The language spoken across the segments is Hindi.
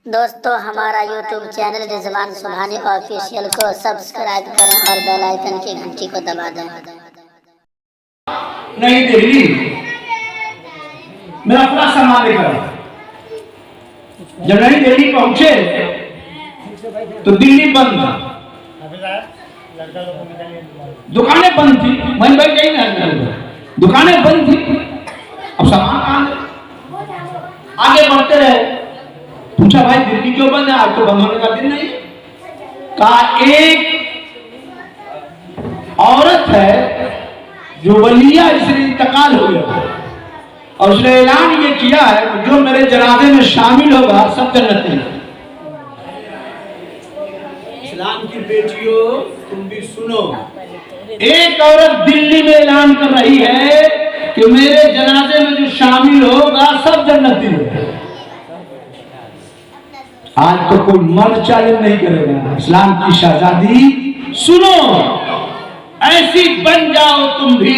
दोस्तों हमारा YouTube channel Rizwan Subhani official को सब्सक्राइब करें और बेल आइकन की घंटी को दबा दें। नहीं दिल्ली मैं अपना सामान लेकर जब नई दिल्ली पहुंचे तो दिल्ली बंद था, दुकानें बंद थी। मैं भाई कहीं ना दुकानें बंद थी। अब सामान कहां? आगे बढ़ते रहे, पूछा भाई दिल्ली क्यों बंद है? आज तो बंद होने का दिन नहीं। कहा एक औरत है जो वलिया इसलिए इंतकाल हो गया और उसने ऐलान ये किया है कि जो मेरे जनाजे में शामिल होगा सब जन्नती है। इस्लाम की बेटियों तुम भी सुनो, एक औरत दिल्ली में ऐलान कर रही है कि मेरे जनाजे में जो शामिल होगा सब जन्नती है। आज तो कोई मर्द चैलेंज नहीं करेगा। इस्लाम की शहजादी सुनो, ऐसी बन जाओ तुम भी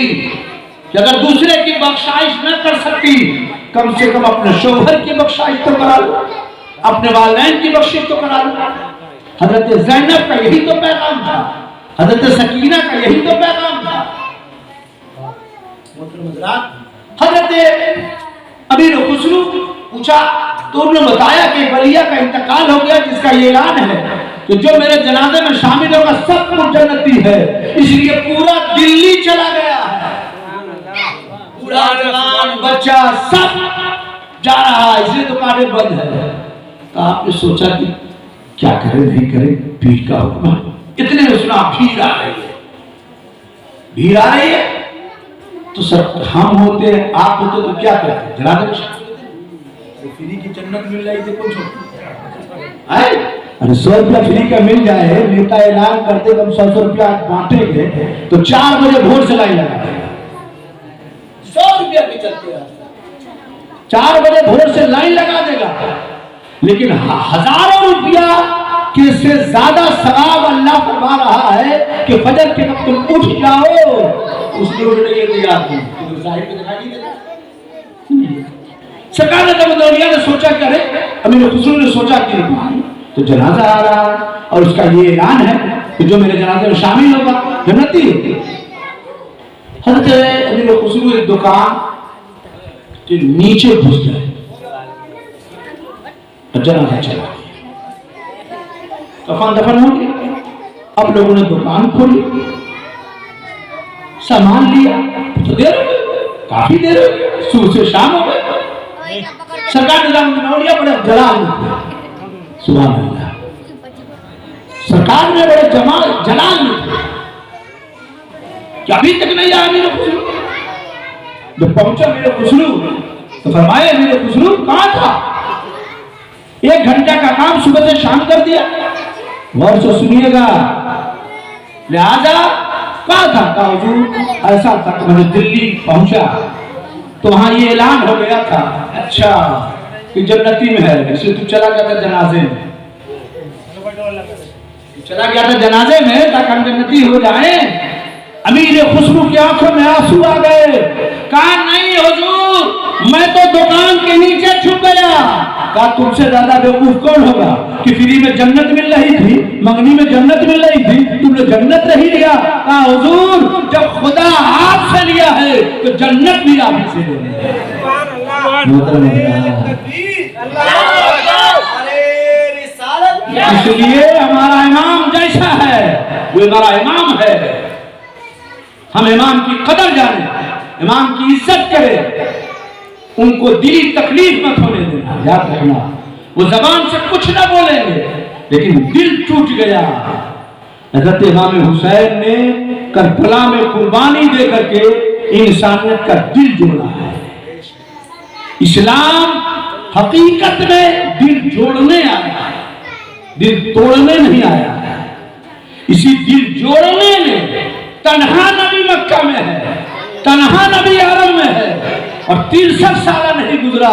कि अगर दूसरे की बख्शाइश न कर सकती कम से कम अपने शौहर की बख्शाइश तो करा लो, अपने वालिदैन की बख्शिश तो करा लो। हजरत ज़ैनब का यही तो पैगाम था, हजरत सकीना का यही तो पैगाम था। हजरत अमीर खुसरू पूछा तो उन्होंने बताया कि वलिया का इंतकाल हो गया जिसका ये ऐलान है कि जो मेरे जनाजे में शामिल होगा सब कुछ जन्नती है। इसलिए पूरा दिल्ली चला गया है, पूरा जवान बच्चा सब जा रहा है, इसलिए दुकानें बंद है। तो आपने सोचा कि क्या करें नहीं करें, भीड़ का हुक्म। इतने में सुना भीड़ आ रही है, भीड़ आ रही है। तो सर हम होते आप होते तो क्या करते? जनाजे फ्री की जन्नत मिल रही थी कुछ अरे 100 रुपया फ्री का मिल जाए, नेता ऐलान करते हम 100 रुपया बांटेंगे तो 4 बजे भोर से लाइन लगा 100 रुपया भी चलते 4 बजे भोर से लाइन लगा देगा। लेकिन हजारों रुपया के से ज्यादा सवाब अल्लाह फरमा रहा है कि फजर के वक्त तुम उठ जाओ, उसने उठने के लिए तैयार थी। सरकार ने जब दौलिया ने सोचा कि अरे अमीर खुसरू ने सोचा कि तो जनाजा आ रहा है और उसका ये ऐलान है कि जो मेरे जनाजे में शामिल होगा जन्नती है। हजरत अमीर खुसरू एक दुकान के नीचे घुस गए और जनाजा चला गया, कफन दफन हो गया। अब लोगों ने दुकान खोली, सामान लिया तो देर हो गई, काफी देर हो गई, सुबह से शाम हो गई। सरकार ने नौलिया बड़े जलाल में, सुभान अल्लाह, सरकार ने बड़े जलाल में कि अभी तक नहीं आया मेरे खुसरू। जब पहुंचा मेरे खुसरू तो फरमाया मेरे खुसरू कहां था? 1 घंटा का काम सुबह से शाम कर दिया। गौर से सुनिएगा, लिहाजा कहा था? हुजूर ऐसा था कि मैं दिल्ली पहुंचा तो वहां ये ऐलान हो गया था अच्छा कि जन्नती में है, इसलिए तू चला गया था जनाजे में, चला गया था जनाजे में ताकि हम जन्नती हो जाए। अमीर खुसरू की आंखों में आंसू आ गए। कहा नहीं हुजूर, मैं तो दुकान के नीचे छुप गया। कहा तुमसे ज्यादा बेवकूफ कौन होगा कि फ्री में जन्नत मिल रही थी, मंगनी में जन्नत मिल रही थी, तुमने जन्नत नहीं लिया। कहा हुजूर, जब खुदा आप से लिया है तो जन्नत भी आप से ले। इसलिए हमारा इमाम जैसा है वो हमारा इमाम है। हम इमाम की कदर जाने, इमाम की इज्जत करें, उनको दिली तकलीफ मत होने देना। याद रखना, वो जबान से कुछ ना बोलेंगे लेकिन दिल टूट गया। हज़रत इमाम हुसैन ने करबला में कुर्बानी दे करके इंसानियत का दिल जोड़ा है। इस्लाम हकीकत में दिल जोड़ने आया है, दिल तोड़ने नहीं आया है। इसी दिल जोड़ने में तन्हा नबी मक्का में है, तन्हा नबी अरब में है और 63 साल नहीं गुजरा,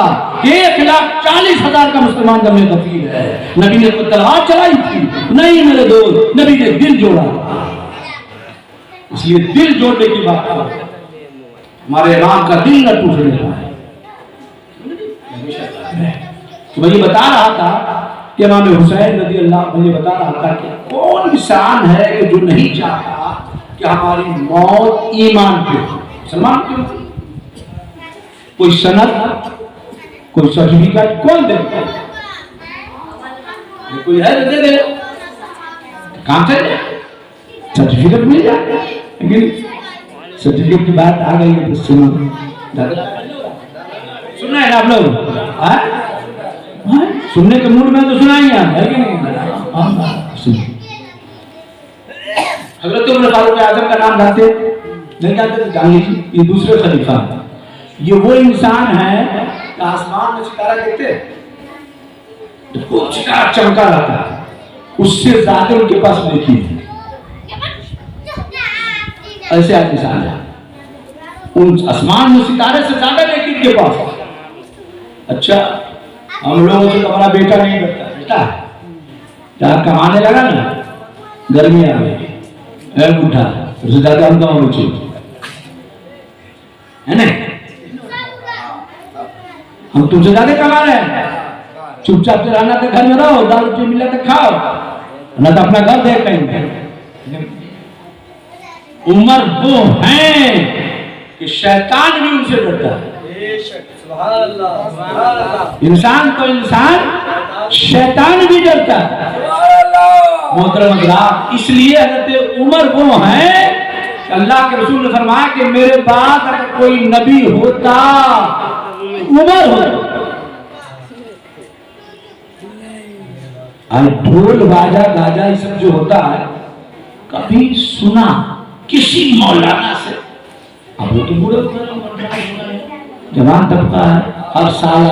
1,40,000 का मुसलमान जब में दफीन है। नबी ने कोई तलवार चलाई थी नहीं मेरे दोस्त, नबी ने दिल जोड़ा। इसलिए दिल जोड़ने की बात करो, हमारे इमाम का दिल न टूटने पाए। तो मैं ये बता रहा था कि इमाम हुसैन रज़ी अल्लाह मुझे बता रहा था कि कौन इंसान है कि जो नहीं चाहता कि हमारी मौत ईमान पे हो, मुसलमान क्यों? कोई सनद, कोई सर्टिफिकेट कौन देता है? कोई है दे दे, काम से सर्टिफिकेट मिल जाए। लेकिन सर्टिफिकेट की बात आ गई है तो सुनना है ना आप लोग? सुनने के मूड में तो सुनाएंगे है कि नहीं? हज़रत उमर फारूक आज़म का नाम जानते नहीं जानते तो जान लीजिए, ये दूसरे खलीफा है। ये वो इंसान है कि आसमान में सितारा देखते तो खूब सितारा चमका रहता है, उससे ज्यादा उनके पास देखिए ऐसे आज इंसान है, उन आसमान में सितारे से ज्यादा देखिए उनके पास। अच्छा, हम लोगों से हमारा बेटा नहीं करता, बेटा जहाँ कमाने लगा ना, गर्मी आ गई उठा, उससे ज्यादा हम गाँव में है नहीं, हम तुमसे ज्यादा कमा रहे हैं, चुपचाप से रहना तो घर में रहो, दारू पी मिला तो खाओ, ना तो अपना घर देख कहीं। उमर वो हैं कि शैतान भी उनसे डरता है। इंसान तो इंसान, शैतान भी डरता है। मोहतरम हज़रात, इसलिए हज़रत उमर वो हैं, अल्लाह के रसूल ने फरमाया कि मेरे बाद अगर कोई नबी होता उमर हो। और ढोल बाजा गाजा ये सब जो होता है, कभी सुना किसी मौलाना से? अब वो तो बूढ़े जवान तबका है, हर साल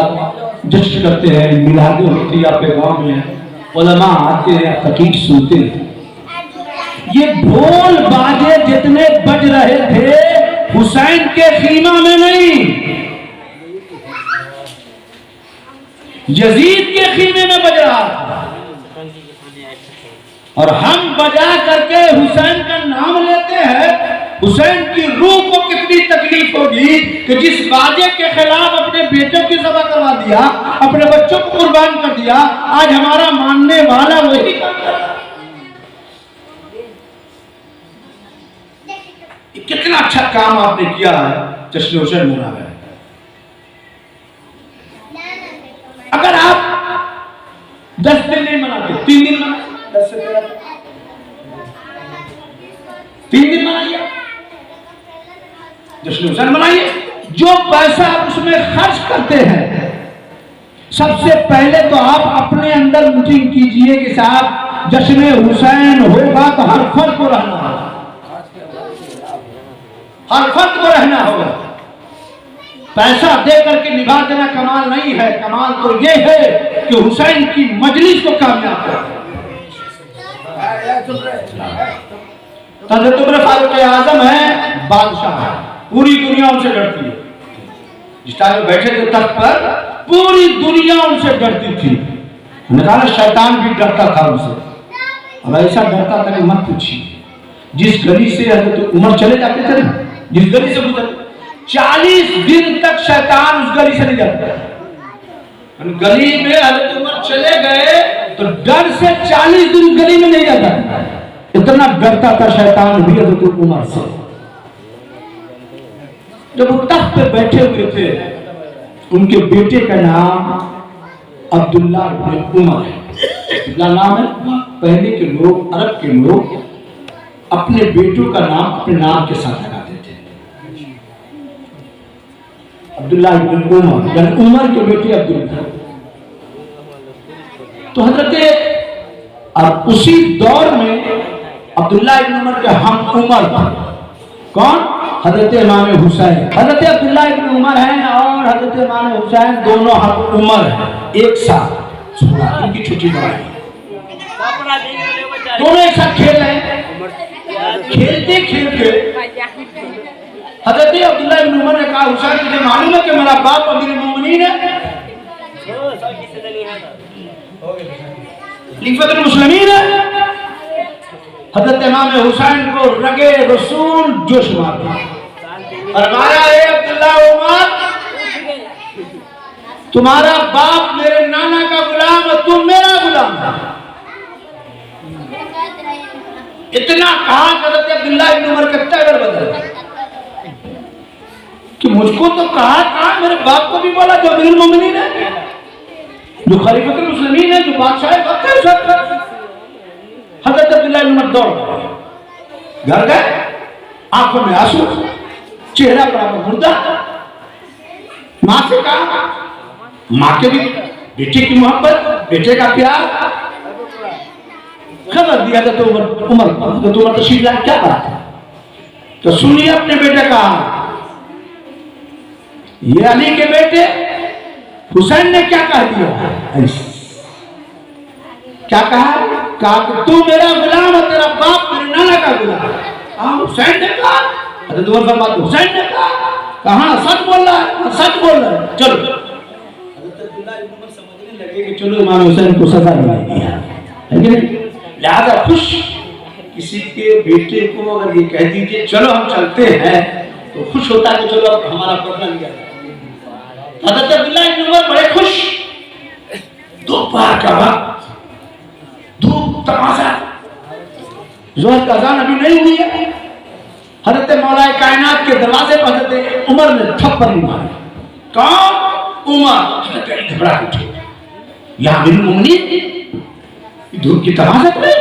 जश्न करते हैं, मिलादे होती है आपके गांव में, उलमा आते हैं, तकीर सुनते हैं। ये ढोल बाजे जितने बज रहे थे हुसैन के खीमा में नहीं, यजीद के खीमे में बज रहा था। और हम बजा करके हुसैन का नाम लेते हैं। हुसैन की रूह को कितनी तकलीफ होगी कि जिस बाजे के खिलाफ अपने बेटों की सभा करवा दिया, अपने बच्चों को कुर्बान कर दिया, आज हमारा मानने वाला वही कितना अच्छा काम आपने किया है, जश्न हुसैन मना है। अगर आप 10 दिन नहीं मनाते, 3 दिन मना, 10 से 13 3 दिन मनाइए, जश्न हुसैन मनाइए। जो पैसा आप उसमें खर्च करते हैं, सबसे पहले तो आप अपने अंदर मीटिंग कीजिए कि साहब जश्न हुसैन होगा तो हर फर्द को रहना होगा, हर फर्द को रहना होगा। पैसा दे करके निभा देना कमाल नहीं है, कमाल तो ये है कि हुसैन की मजलिस को कामयाब कर। हज़रत उमर फारूक आज़म है, बादशाह है, पूरी दुनिया उनसे डरती है। जिस टाइम में बैठे थे तख्त पर, पूरी दुनिया उनसे डरती थी। उन्होंने शैतान भी डरता था उनसे। अब ऐसा डरता था कि मत पूछिए। जिस गली से हज़रत उमर चले जाते थे ना, जिस गली से गुजर 40 दिन तक शैतान उस गली से नहीं जाता। गली में हज़रत उमर चले गए तो डर से 40 दिन गली में नहीं जाता, इतना डरता था शैतान भी हज़रत उमर से। जब वो तख्त पे बैठे हुए थे, उनके बेटे का नाम अब्दुल्ला इब्न उमर है। अब्दुल्ला नाम है। पहले के लोग, अरब के लोग अपने बेटों का नाम अपने नाम के साथ लगाते थे। अब्दुल्ला इब्न उमर, यानी उमर के बेटे अब्दुल्ला। तो हजरत अब उसी दौर में अब्दुल्ला इब्न उमर के हम उमर कौन? हजरत इमाम हुसैन। हजरत अब्दुल्ला इब्न उमर हैं और हजरत इमाम हुसैन दोनों हम उमर हैं, एक साथ। इनकी छुट्टी बढ़ाई, दोनों एक साथ खेल रहे हैं। खेलते खेलते हजरत अब्दुल्ला इब्न उमर ने कहा, हुसैन तुझे मालूम है कि मेरा बाप अमीर मोमिनीन है, खलीफतुल मुस्लिमीन है। हजरत इमाम हुसैन को रगे रसूल जोश मार दिया। फरमाया, अब्दुल्ला उमर, तुम्हारा बाप मेरे नाना का गुलाम है, तुम मेरा गुलाम। इतना कहा हज़रत अब्दुल्लाह इब्न उमर के टैगर बदल कि मुझको तो कहा मेरे बाप को भी बोला जो अमीरुल मोमिनीन है, जो खलीफतुल मुस्लिमीन है, जो बादशाह वक्त है, सब हज़रत अब्दुल्लाह इब्न उमर दौड़ घर गए, आंखों में आंसू, चेहरा बराबर मुर्दा। माँ से कहा, माँ के भी बेटे की मोहब्बत, बेटे का प्यार खबर दिया था। तो उमर तशरीफ लाए, क्या बात है? तो सुनिए अपने बेटे का, ये अली के बेटे हुसैन ने क्या कह दिया? क्या कहा कि तू मेरा गुलाम है, तेरा बाप मेरे नाना का गुलाम। हुसैन ने कहा, हुसैन ने कहा सच बोल रहा है, सच बोल रहा है। चलो समझने लगे कि चलो इमाम हुसैन को सजा मिलेगी, लेकिन लिहाजा खुश किसी के बेटे को अगर ये कह दीजिए चलो हम चलते हैं, तो खुश होता है कि चलो अब हमारा पकड़ा लिया। हज़रत अब्दुल्लाह इब्न उमर बड़े खुश। दोपहर का वक्त, धूप तमाशा, ज़ोहर का अज़ान अभी नहीं हुई है। हज़रत मौलाए कायनात के दरवाजे पर हज़रत उमर ने थप्पड़ मारी। कौन? उमर। घबरा उठे, या अमीरुल मोमिनीन धूप की तमाशा में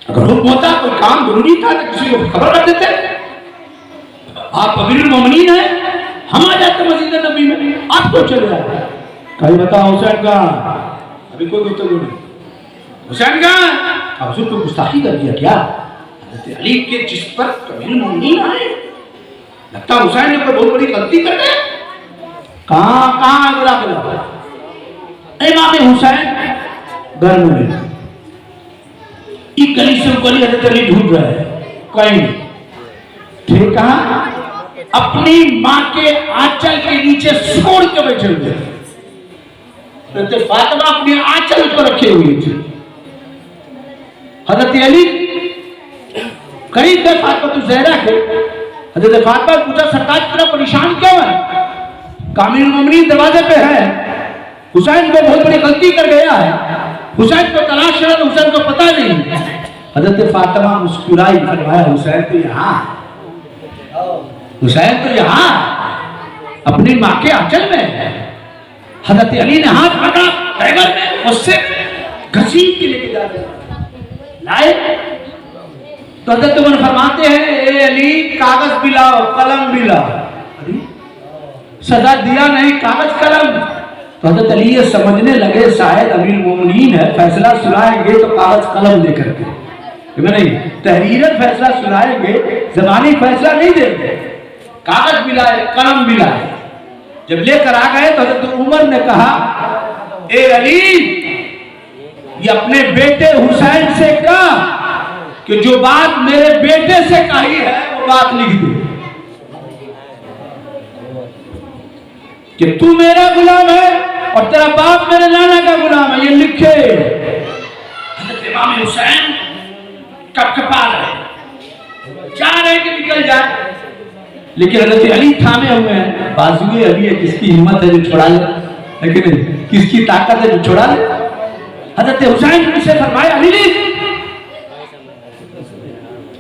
अगर हुक्म होता, कोई काम जरूरी था तो किसी को खबर कर देते। आप अमीरुल मोमिनीन हैं, हम आ जाते मस्जिद नबी में, आप तो चले आए। कहीं बताओ हुसैन कहाँ? अभी कोई गुफ्तगू नहीं। हुसैन कहाँ? हुजूर को गुस्ताखी कर दिया क्या? हज़रत अली के जिस पर अमीरुल मोमिनीन आए, लगता हुसैन ने कोई बहुत बड़ी गलती कर दी। कहाँ बुला इमाम हुसैन घर में, एक गली से गली हज़रत अली ढूंढ रहे हैं, कहीं नहीं। फिर कहा अपनी माँ के आंचल के नीचे छोड़ के बैठे हुए, तो फातिमा अपने आंचल पर रखे हुए थे। हज़रत अली करीब गए फातिमा तो ज़हरा के। हज़रत फातिमा पूछा, सरकार की तरफ परेशान क्यों है? अमीरुल मोमिनीन दरवाजे पे है, हुसैन को बहुत बड़ी गलती कर गया है, हुसैन को तलाश है, हुसैन को पता नहीं। हज़रत फातिमा मुस्कुराई, फरमाया हुसैन तो यहाँ, हुसैन तो यहाँ अपनी माँ के आंचल में। हज़रत अली ने हाथ पकड़ा खैबर में, उससे घसीट के लेके जाते लाए। तो हज़रत उमर फरमाते हैं, ए अली कागज भी लाओ, कलम भी लाओ। सजा दिया नहीं, कागज कलम। तो हज़रत अली ये समझने लगे शायद अमीरुल मोमिनीन है, फैसला सुनाएंगे तो कागज कलम लेकर के, नहीं तहरीरन फैसला सुनाएंगे, ज़बानी फैसला नहीं देंगे। कागज भी लाए, कलम भी लाए। जब लेकर आ गए तो हज़रत उमर ने कहा, ए अली, ये अपने बेटे हुसैन से कहा कि जो बात मेरे बेटे से कही है वो बात लिख दे कि तू मेरा गुलाम है और तेरा बाप मेरे नाना का गुलाम है, ये लिखे। हज़रत इमाम हुसैन कपकपा रहे, चाह रहे कि निकल जाए, लेकिन हज़रत अली थामे हुए हैं। बाजुए अली है, किसकी हिम्मत है जो छुड़ा ले, लेकिन किसकी ताकत है जो छुड़ा ले। हज़रत हुसैन से फरमाया, अली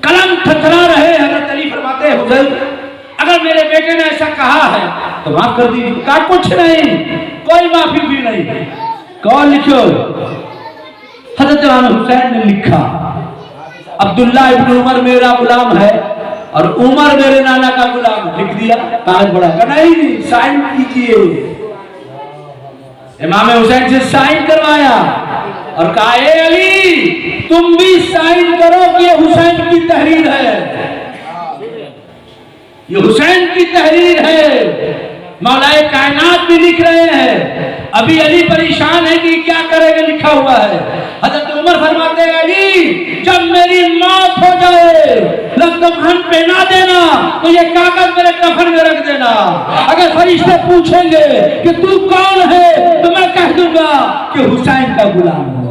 कलम थरथरा रहे। हज़रत अली फरमाते हैं, हुसैन अगर मेरे बेटे ने ऐसा कहा है तो माफ कर दीजिए। कहा कुछ नहीं, कोई माफी भी नहीं। कौन लिखो? हज़रत इमाम हुसैन ने लिखा, अब्दुल्लाह इब्न उमर मेरा गुलाम है और उमर मेरे नाना का गुलाम। लिख दिया, कागज बढ़ा, नहीं साइन कीजिए। इमाम हुसैन से साइन करवाया और कहा, ए अली तुम भी साइन करो कि ये हुसैन की तहरीर है, ये हुसैन की तहरीर है। मौलाए कायनात भी लिख रहे हैं। अभी अली परेशान है कि क्या करेंगे, लिखा हुआ है। हज़रत उमर फरमाते हैं, अली जब मेरी मौत हो जाए कफन पहना देना तो ये कागज मेरे कफन में रख देना। अगर फरिश्ते पूछेंगे कि तू कौन है तो मैं कह दूंगा कि हुसैन का गुलाम हूं।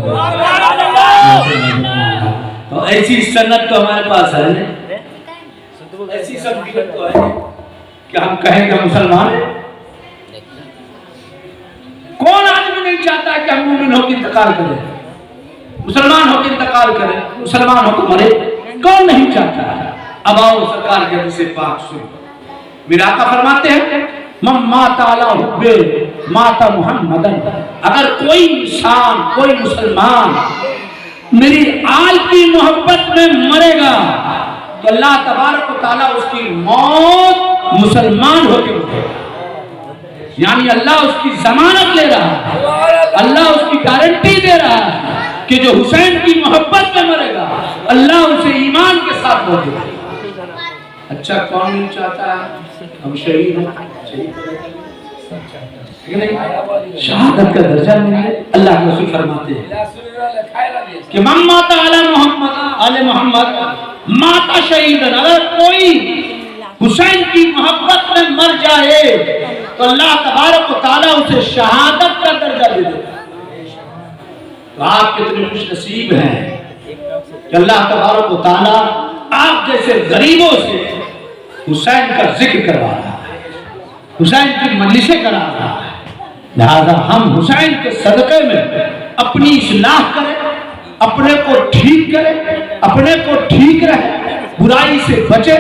तो ऐसी सन्नत तो हमारे पास है, ऐसी सन्नत तो है कि हम कहेंगे मुसलमान है। कौन आदमी नहीं चाहता कि हम मुमिन होकर इंतकाल करें? मुसलमान होकर इंतकाल करे, मुसलमान होकर मरे, कौन नहीं चाहता है। अब आओ सरकार के हदीस पाक सुनो। मेरा आका फरमाते हैं मम माता अला हुब्बे माता मुहम्मदन, अगर कोई इंसान, कोई मुसलमान मेरी आल की मोहब्बत में मरेगा तो अल्लाह तबारक व तआला उसकी मौत मुसलमान होकर मरेगा। यानी अल्लाह उसकी जमानत ले रहा है, अल्लाह उसकी गारंटी दे रहा है कि जो हुसैन की मोहब्बत में मरेगा अल्लाह उसे ईमान के साथ मरेगा। अच्छा कौन नहीं चाहता हम शहीद हो, शहादत का दर्जा मिले। अल्लाह के रसूल फरमाते हैं कि मम माता अला मोहम्मद आले मोहम्मद माता शहीदन, अगर कोई हुसैन की मोहब्बत में मर जाए तो अल्लाह तबारक व तआला उसे शहादत का दर्जा दे देगा। तो आप कितने खुश नसीब हैं कि अल्लाह तबारक व तआला आप जैसे गरीबों से हुसैन का जिक्र करवा रहा है, हुसैन की मजलिसें करा रहा है। लिहाजा हम हुसैन के सदक़े में अपनी इस्लाह करें, अपने को ठीक करें, अपने को ठीक रहे, बुराई से बचे,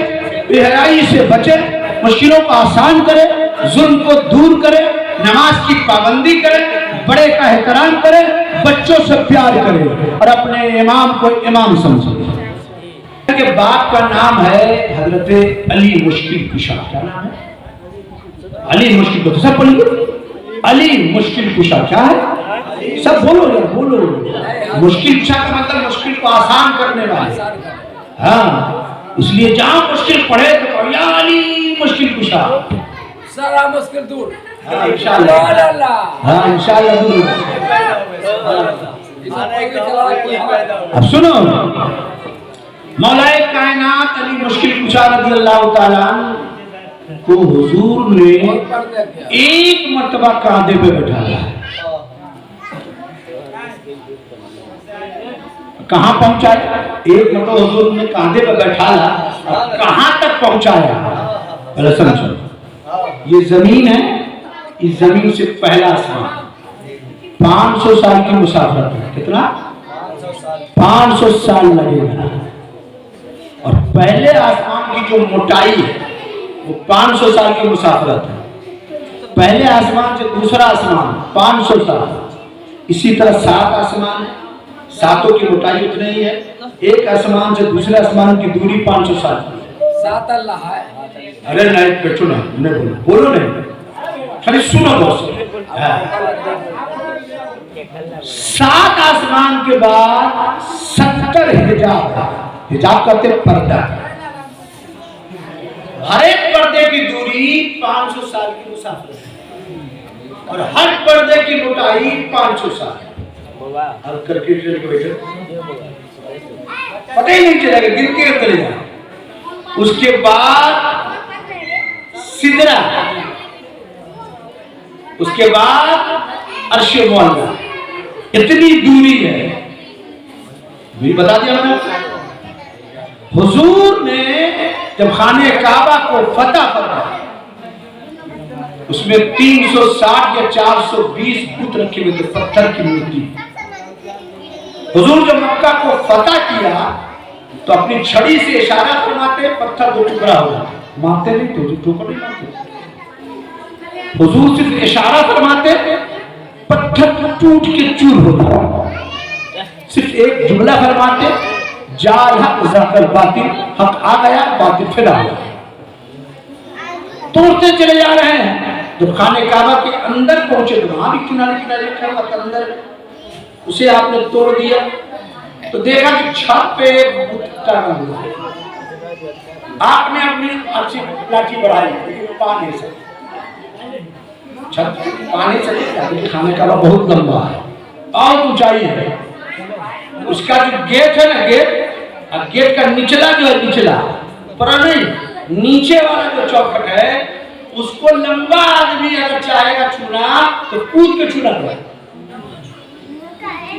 बेहयाई से बचे, मुश्किलों को आसान करे, जुल्म को दूर करे, नमाज की पाबंदी करे, बड़े का एहतराम करे, बच्चों से प्यार करे और अपने इमाम को इमाम समझे। के बाप का नाम है हजरत अली मुश्किल कुशा। क्या नाम है? अली मुश्किल कुशा। सब बोलिए अली मुश्किल कुशा। क्या है? सब बोलो यार, बोलो। मुश्किल कुशा का मतलब मुश्किल को आसान करने वाले। हाँ, इसलिए जहां मुश्किल पड़े तो कहो या अली मुश्किल कुशा, सारा मुश्किल दूर। हाँ इंशाअल्लाह, हाँ इंशाअल्लाह दूर। अब सुनो, मौलाए कायनात अली मुश्किल कुशा रज़ी अल्लाह ताला को हुजूर ने एक मर्तबा कांधे पे बैठाया। कहां पहुंचाया? एक मर्तबा हुजूर ने कांधे पे बैठाया, कहां तक पहुंचाया? पहले समझो, ये जमीन है, इस जमीन से पहला आसमान 500 साल की मुसाफरत है। कितना? 500 साल लगेगा। और पहले आसमान की जो मोटाई है वो 500 साल की मुसाफरत है। पहले आसमान से दूसरा आसमान 500 साल। इसी तरह 7 आसमान है, सातों की मोटाई उतनी ही है। एक आसमान से दूसरे आसमान की दूरी 500 साल की। 7 अल्लाह है। अरे नहीं बैठो ना, नहीं बोलो नहीं, खाली सुनो दोस्तों। 7 आसमान के बाद 70 हिजाब। हिजाब कहते हैं पर्दा। हर एक पर्दे की दूरी 500 साल की मुसाफिर है और हर पर्दे की मोटाई 500 साल। हर करके बैठे पता ही नहीं चलेगा, गिनती करते चले जाए। उसके बाद सिदरा, उसके बाद अर्शे मौला। इतनी दूरी है, भी बता दिया मैंने। हुजूर ने जब खाने काबा को फतह करा, उसमें 360 या 420 बुत रखे हुए थे, पत्थर की मूर्ति। हुजूर जब मक्का को फतह किया तो अपनी छड़ी से इशारा फरमाते, पत्थर को टुकड़ा हो जाता। मारते नहीं तो ठोकर नहीं मारते। हुजूर सिर्फ इशारा फरमाते, पत्थर टूट के चूर हो जाता। सिर्फ एक जुमला फरमाते, जाल हक ज़ाकल बातिल, हक आ गया बातिल फिर आ गया। तोड़ते चले जा रहे हैं। जब खाने काबा के अंदर पहुंचे तो वहां भी किनारे किनारे रखा हुआ था अंदर, उसे आपने तोड़ दिया तो देखा कि छत पे एक बुत टंगा हुआ। आपने अपनी अच्छी लाठी बढ़ाई लेकिन पा नहीं सकते, छत पा नहीं सकते। खाने काबा बहुत लंबा है, बहुत ऊंचाई है। उसका जो गेट है ना, गेट का निचला जो है, निचला पर नहीं, नीचे वाला जो चौखट है उसको लंबा आदमी अगर चाहेगा छूना तो कूद के छूना पड़ेगा।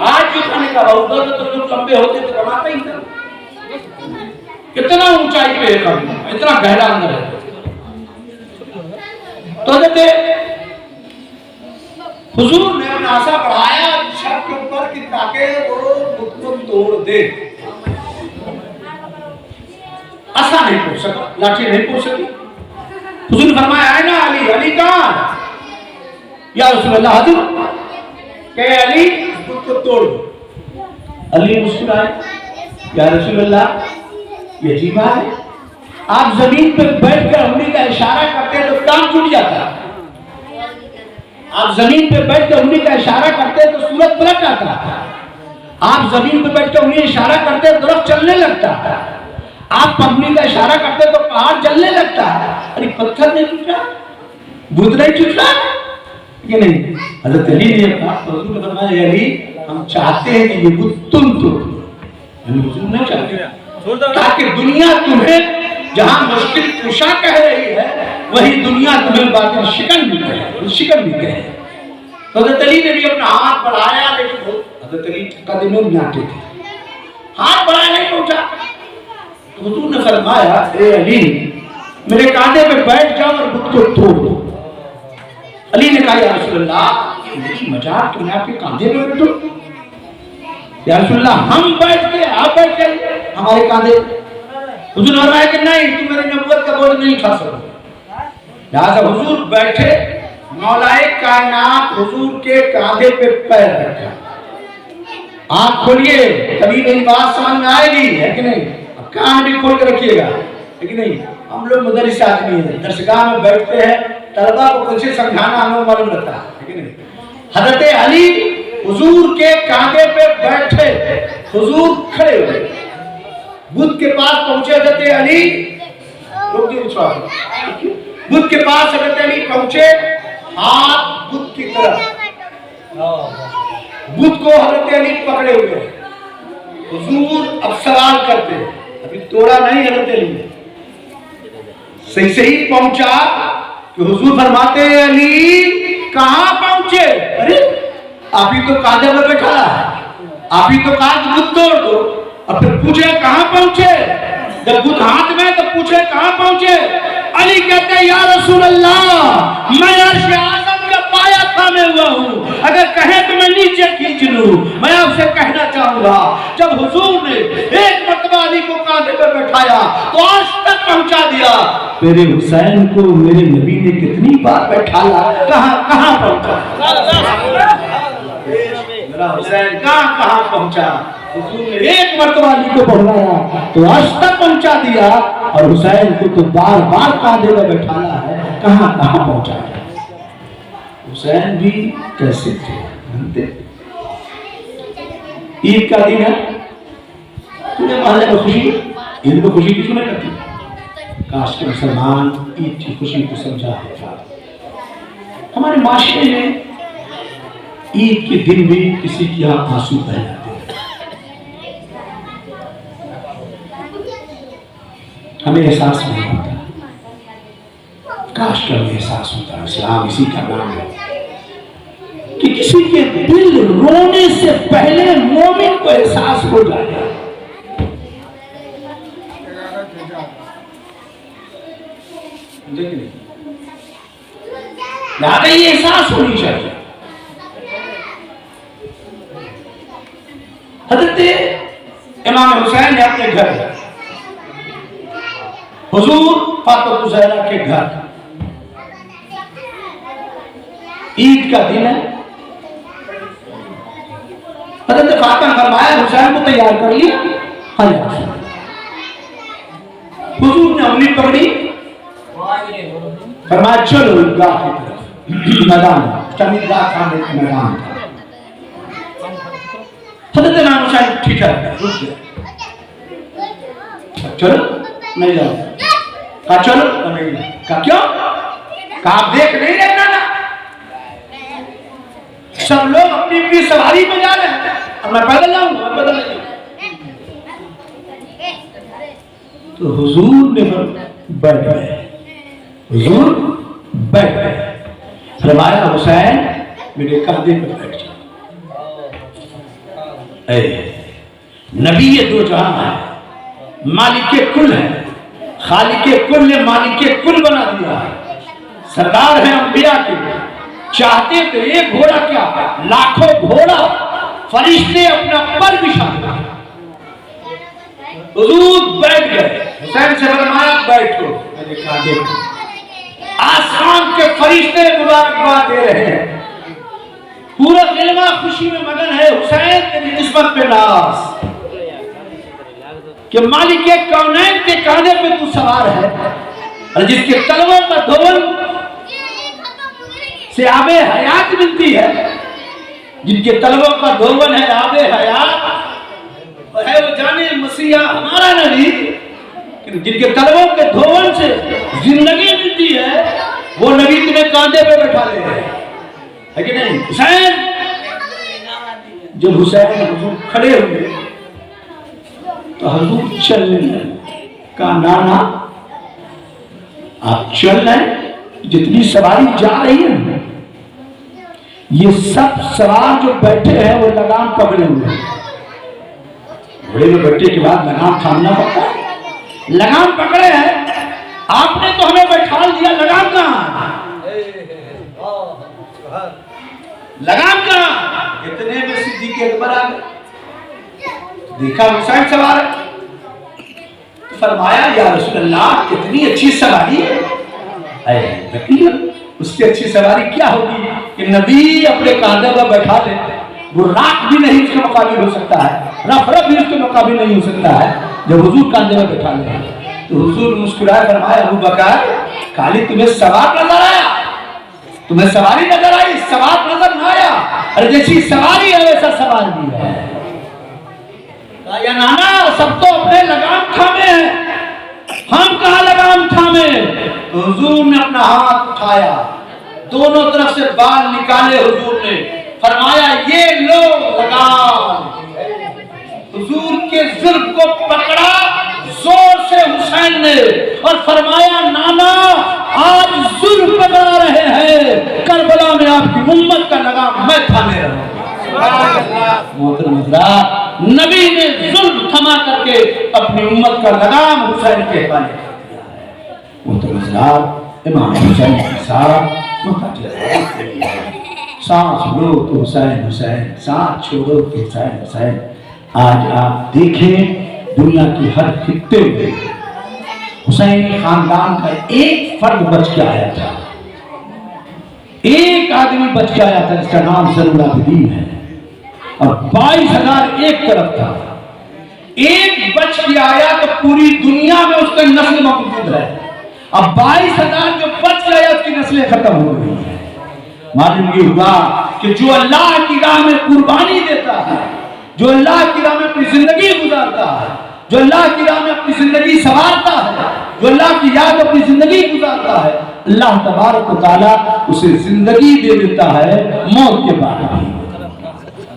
आज जो खाने का उधर तो जो लंबे होते तो बनाता ही था। कितना ऊंचाई पे है, इतना गहरा अंदर है। तो जैसे हुजूर ने अपना आशा बढ़ाया छत के ऊपर कि ताकि वो तोड़ दे। आसा नहीं पहुंच सका, लाठी नहीं पहुंच सकी। हुजूर ने फरमाया है ना अली, अली कहां? या रसूलल्लाह हाजिर कहे अली बुत को तोड़ दो। अली मुस्कुराए, या रसूलल्लाह ये अजीब है, आप जमीन पर बैठकर उंगली का इशारा करते तो काम टूट जाता। आप जमीन पर बैठकर उंगली का इशारा करते तो सूरज पलट जाता। आप जमीन पर बैठकर उंगली इशारा करते तो दरख्त चलने लगता। आप उंगली का इशारा करते तो पहाड़ जलने लगता। अरे पत्थर नहीं टूटा, बुत नहीं टूटा कि नहीं? हज़रत अली ने कहा, हुजूर ने फरमाया अली हम चाहते हैं कि ये बुत तुम तोड़ दो। हुजूर नहीं चाहते ताकि दुनिया तुम्हें जहां मुश्किल कुशा कह रही है वही दुनिया तुम्हें बातिल शिकन भी कहे, शिकन भी कहे। तो हज़रत अली ने भी अपना हाथ बढ़ाया, लेकिन हज़रत अली कदमों में आते थे, हाथ बढ़ाया नहीं पहुंचा। तो हुजूर ने फरमाया ए अली मेरे कांधे पे बैठ जाओ और बुत को तोड़ दो। अली ने कहा या रसूलल्लाह मेरी मजाक, तुमने आपके कांधे पे बैठो? या रसूलल्लाह हम बैठ के आप बैठ जाइए हमारे कांधे। हुजूर ने फरमाया कि नहीं, तुम मेरी नबूवत का बोझ नहीं उठा सकते। लिहाजा हुजूर बैठे, मौलाए कायनात हुजूर के कांधे पे पैर रखा। आंख खोलिए तभी मेरी बात समझ में आएगी, है कि नहीं? कान भी खोल कर रखिएगा, है कि नहीं? हम लोग मदरसे आदमी हैं, दरसगाह में बैठते हैं, तलबा को कैसे समझाना हमें मालूम रहता है कि नहीं? हज़रत अली हुजूर के कांधे पे बैठे, हुजूर खड़े हुए, बुत के पास पहुंचे। हज़रत अली बुत के पास हज़रत अली पहुंचे, हाथ बुत की तरफ, बुत को हज़रत अली पकड़े हुए। हुजूर अब सवाल करते, अभी तोड़ा नहीं हज़रत अली ने, सही सही पहुंचा कि हुजूर फरमाते हैं अली कहां पहुंचे? अरे आप ही तो कांधे पर बैठा है, आप ही तो कहा बुत तोड़ दो, और फिर पूछे कहां पहुंचे? जब बुत हाथ में तो पूछे कहां पहुंचे? अली कहते हैं या रसूल अल्लाह मैं अर्श आज़म का पाया थामे हुआ हूं, अगर कहे तो मैं नीचे खींच लूं। मैं आपसे कहना चाहूंगा जब हुजूर ने एक मर्तबा अली को कांधे पर बैठाया तो आज तक पहुंचा दिया। मेरे हुसैन को मेरे नबी ने कितनी बार बैठाया, कहां कहां पहुंचा? मेरा हुसैन कहां कहां पहुंचा? हुजूर ने एक मर्तबा अली को बुलाया तो आज तक पहुंचा दिया, और हुसैन को तो बार बार कांधे में बैठाया है, कहां कहां पहुंचा? हुसैन भी कैसे थे? ईद का दिन है, तुम्हें मोहल्ले में खुशी, ईद में खुशी किसको नहीं करती? काश के मुसलमान ईद की खुशी को समझा होता। हमारे माशरे में ईद के दिन भी किसी के यहाँ आंसू बह जाते हैं, हमें एहसास नहीं होता। काश का हमें एहसास होता। इस्लाम इसी का नाम है कि किसी के दिल रोने से पहले मोमिन को एहसास हो जाए। लिहाजा ये एहसास होनी चाहिए। हज़रत इमाम हुसैन ने अपने घर, हुजूर फातिमा ज़हरा के घर, ईद का दिन है। हज़रत फातिमा फरमाया हुसैन को तैयार कर लिया। हाँ हुजूर ने उंगली पकड़ी, फरमाया चलो ईदगाह की तरफ, मैदान ईदगाह का मैदान था। हज़रत इमाम हुसैन ठीक है रुक गया, चलो नहीं जाओ, कहा चलो तो नहीं, कहा क्यों? कहा आप देख नहीं रहे ना, सब लोग अपनी अपनी सवारी में जा रहे हैं, अब मैं पैदल जाऊंगा, मैं पैदल नहीं। तो हुजूर ने बैठ गए, हुजूर बैठ गए, फरमाया हुसैन मेरे कंधे पर बैठ जाओ। नबी ये दो जहां है, मालिके कुल है, खालिके कुल ने मालिके कुल बना दिया है, सरदार है अंबिया के। चाहते तो एक घोड़ा क्या लाखों घोड़ा फरिश्ते अपना पर बिछा देते, हुजूर बैठ गए, हुसैन से फरमाया बैठो। आसमान के फरिश्ते मुबारकबाद दे रहे हैं, पूरा खिलवा खुशी में मगन है। हुसैन तेरी निस्बत पे नाज कि मालिक के कौनैन के कांधे पे तू सवार है, और जिसके तलवों का धोवन से आबे हयात मिलती है, जिनके तलवों का धोवन है आबे हयात है, वो जाने मसीहा हमारा नबी, जिनके तलवों के धोवन से जिंदगी मिलती है, वो नबी तुम्हें कांधे पे बैठा ले है कि नहीं। हुसैन, जब हुसैन हुजूर खड़े हुए तो हुजूर चलने लगे, कहा नाना आप चल रहे, जितनी सवारी जा रही है ये सब सवार जो बैठे हैं वो लगाम पकड़े हुए हैं। घोड़े में बैठने के बाद लगाम थामना पड़ता है, लगाम पकड़े हैं, आपने तो हमें बैठा दिया, लगाम कहां, लगाम कहां। इतने में सिद्दीक़ अकबर आ गए, देखा हुसैन सवार है, तो फरमाया या रसूल अल्लाह कितनी अच्छी सवारी है। उसकी अच्छी सवारी क्या होगी कि नबी अपने कांधे पर बैठा ले, वो राख भी नहीं उसके मुकाबिल हो सकता है, रफ भी उसके मुकाबिल नहीं हो सकता है जब हुजूर कांधे में बैठा ले। तो हुजूर मुस्कुराए फरमाया अबू बकर खाली तुम्हें सवार नजर आया, तुम्हें सवारी नजर आई, सवार नजर ना आया, अरे जैसी सवारी है वैसा सवार भी है। या नाना सब तो अपने लगाम थामे हैं, हम कहा लगाम थामे। तो हुजूर ने अपना हाथ उठाया, दोनों तरफ से बाल निकाले, हुजूर ने फरमाया ये लो लगाम। हुजूर के जुल्फ को पकड़ा जोर से हुसैन ने और फरमाया नाना आज जुल्फ पकड़ा रहे हैं, करबला में आपकी उम्मत का लगाम मैं थामे रहूं। नबी ने जुल्फ थमा करके अपनी उम्मत का लगाम हुसैन के हवाले किया है। इमाम हुसैन के साथ सांस लो तो हुसैन हुसैन, सांस छोड़ो तो हुसैन हुसैन। आज आप देखें दुनिया की हर खित्ते में हुसैन खानदान का एक फर्द बच के आया था, एक आदमी बच के आया था जिसका नाम ज़ैनुल आबिदीन है, और 22,000 एक तरफ था, एक बच के आया तो पूरी दुनिया में उसका नस्ल मौजूद है। अब 22,000 जो बच गया उसकी नस्लें खत्म हो गई है। मालूम ये हुआ कि जो अल्लाह की राह में कुर्बानी देता है, जो अल्लाह की राह में अपनी जिंदगी गुजारता है, जो अल्लाह की राह में अपनी जिंदगी संवारता है, जो अल्लाह की याद अपनी जिंदगी गुजारता है, अल्लाह तबारक व तआला उसे जिंदगी दे देता है मौत के बाद भी।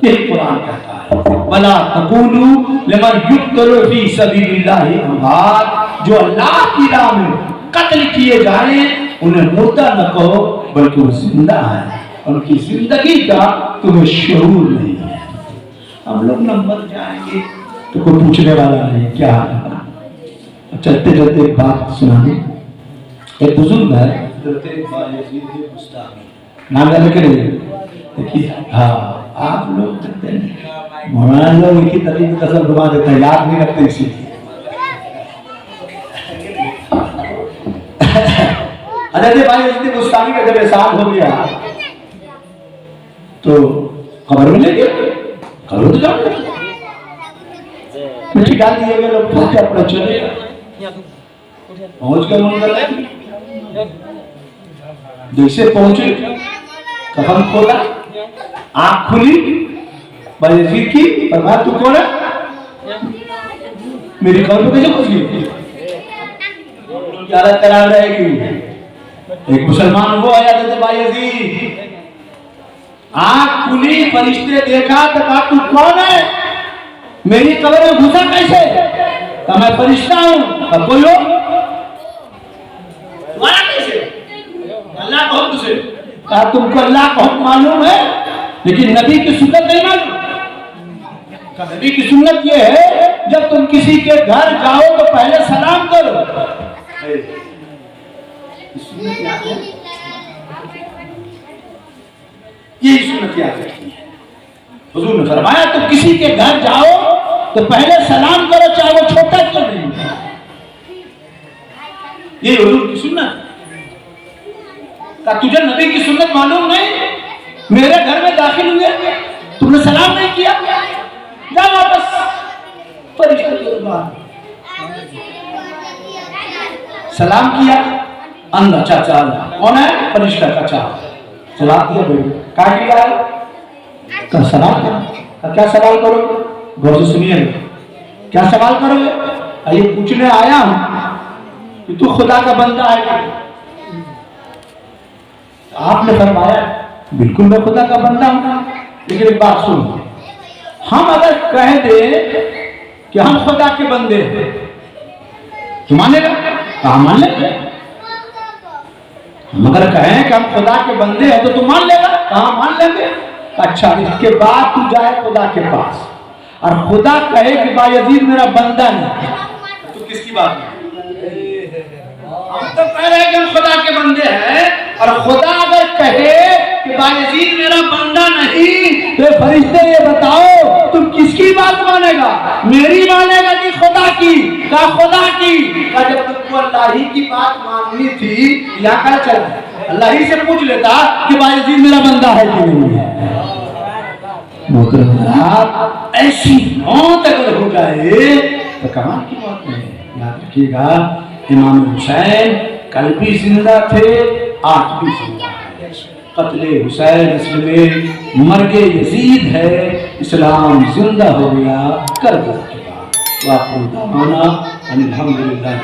कुरान कहता है वला तक़ूलू लिमन युक़्तलू फी सबीलिल्लाहि अमवात, जो अल्लाह की राह में कत्ल किए जाए उन्हें मुर्दा न कहो बल्कि वो जिंदा है, उनकी जिंदगी का तुम्हें शऊर नहीं है। हम लोग न मर जाएंगे तो कोई पूछने वाला नहीं क्या है। चलते चलते एक बात सुना दी, एक बुजुर्ग है नाम जाने के लिए देखिए, हाँ आप लोग मौलाना लोग एक ही तरीके का सब घुमा देते हैं, याद नहीं रखते इसीलिए। अजय भाई इतनी गुस्ताखी का जब एहसास हो गया तो खबर में ले गए, खबर तो जाओ मिट्टी डाल दिए गए लोग, पहुंच अपना चले पहुंच गए मंदिर, जैसे पहुंचे कफन खोला, आंख खुली, बायजीद की फरमाया तू कौन है, मेरी कब्र पे कैसे घुस गई, ज्यादा करार रहेगी। एक मुसलमान वो आया था बायजीद, आंख खुली, फरिश्ते देखा तो कहा तू कौन है, मेरी कब्र में घुसा कैसे, तो मैं फरिश्ता हूं, अब कोई हो तुम्हारा कैसे, अल्लाह का हुक्म से, कहा तुमको अल्लाह का हुक्म मालूम है लेकिन नबी की सुन्नत नहीं मालूम। नबी की सुन्नत ये है जब तुम किसी के घर जाओ तो पहले सलाम करो। यही सुन्नत याद रखनी है। हुजूर ने फरमाया तुम किसी के घर जाओ तो पहले सलाम करो, चाहे वो छोटा क्यों नहीं है। ये हुजूर की सुन्नत। का तुझे नबी की सुन्नत मालूम नहीं? मेरे घर में दाखिल हुए, तुमने सलाम नहीं किया, जा वापस फरिश्ते के दरबार। सलाम किया, अंदर चाचा कौन है? फरिश्ता का चाचा। सलाम दिया, बेटे क्या किया का सलाम करो। क्या सवाल करोगे? गौर से सुनिए, क्या सवाल करोगे? ये पूछने आया हूं कि तू खुदा का बंदा है। आपने फरमाया बिल्कुल मैं खुदा का बंदा हूं, लेकिन एक बात सुन, हम अगर कह दे कि हम खुदा के बंदे हैं तो मानेगा? कहा मान लेंगे। हम अगर कहें कि हम खुदा के बंदे हैं तो तू मान लेगा? कहा मान लेंगे। अच्छा, इसके बाद तू जाए खुदा के पास और खुदा कहे कि बायजीद मेरा बंदा नहीं, तो किसकी बात है? हम तो कह रहे हैं कि हम खुदा के बंदे हैं, और खुदा अगर कहे कि बायजीद मेरा बंदा नहीं, तो फरिश्ते ये बताओ तुम किसकी बात मानेगा? मेरी मानेगा कि खुदा की? का खुदा की? का जब तुमको अल्लाह ही की बात माननी थी, या क्या चला अल्लाह ही से पूछ लेता कि बायजीद मेरा बंदा है कि नहीं है। ऐसी मौत अगर हो जाए तो कमाल की मौत नहीं। याद रखिएगा, इमाम हुसैन कल भी जिंदा थे, आज भी जिंदा है। कत्ले हुसैन असल में मर्गे यजीद है, इस्लाम जिंदा हो गया कर दो। वाक़ई दामाना अल्हम्दुलिल्लाह।